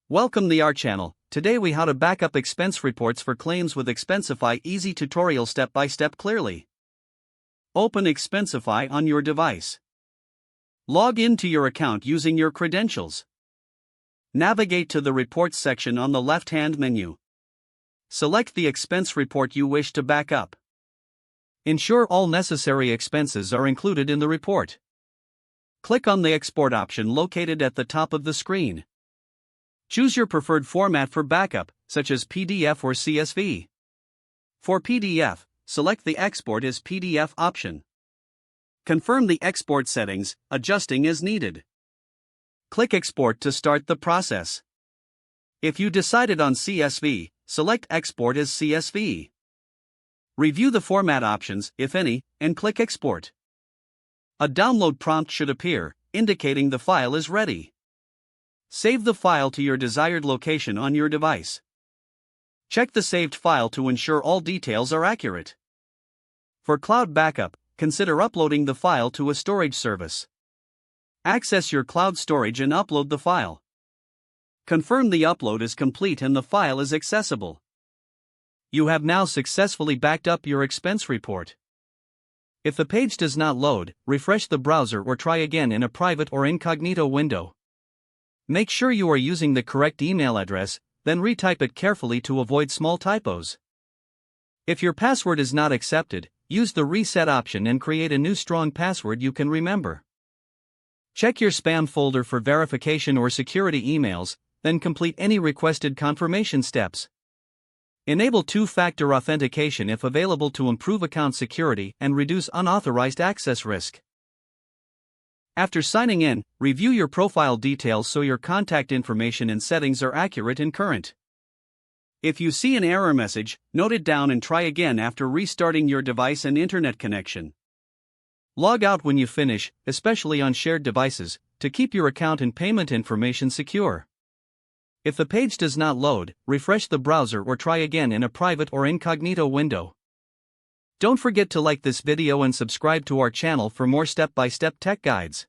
Welcome to our channel. Today we how to back up expense reports for claims with Expensify. Easy tutorial step by step clearly. Open Expensify on your device. Log into your account using your credentials. Navigate to the Reports section on the left-hand menu. Select the expense report you wish to back up. Ensure all necessary expenses are included in the report. Click on the Export option located at the top of the screen. Choose your preferred format for backup, such as PDF or CSV. For PDF, select the Export as PDF option. Confirm the export settings, adjusting as needed. Click Export to start the process. If you decided on CSV, select Export as CSV. Review the format options, if any, and click Export. A download prompt should appear, indicating the file is ready. Save the file to your desired location on your device. Check the saved file to ensure all details are accurate. For cloud backup, consider uploading the file to a storage service. Access your cloud storage and upload the file. Confirm the upload is complete and the file is accessible. You have now successfully backed up your expense report. If the page does not load, refresh the browser or try again in a private or incognito window. Make sure you are using the correct email address, then retype it carefully to avoid small typos. If your password is not accepted, use the reset option and create a new strong password you can remember. Check your spam folder for verification or security emails, then complete any requested confirmation steps. Enable two-factor authentication if available to improve account security and reduce unauthorized access risk. After signing in, review your profile details so your contact information and settings are accurate and current. If you see an error message, note it down and try again after restarting your device and internet connection. Log out when you finish, especially on shared devices, to keep your account and payment information secure. If the page does not load, refresh the browser or try again in a private or incognito window. Don't forget to like this video and subscribe to our channel for more step-by-step tech guides.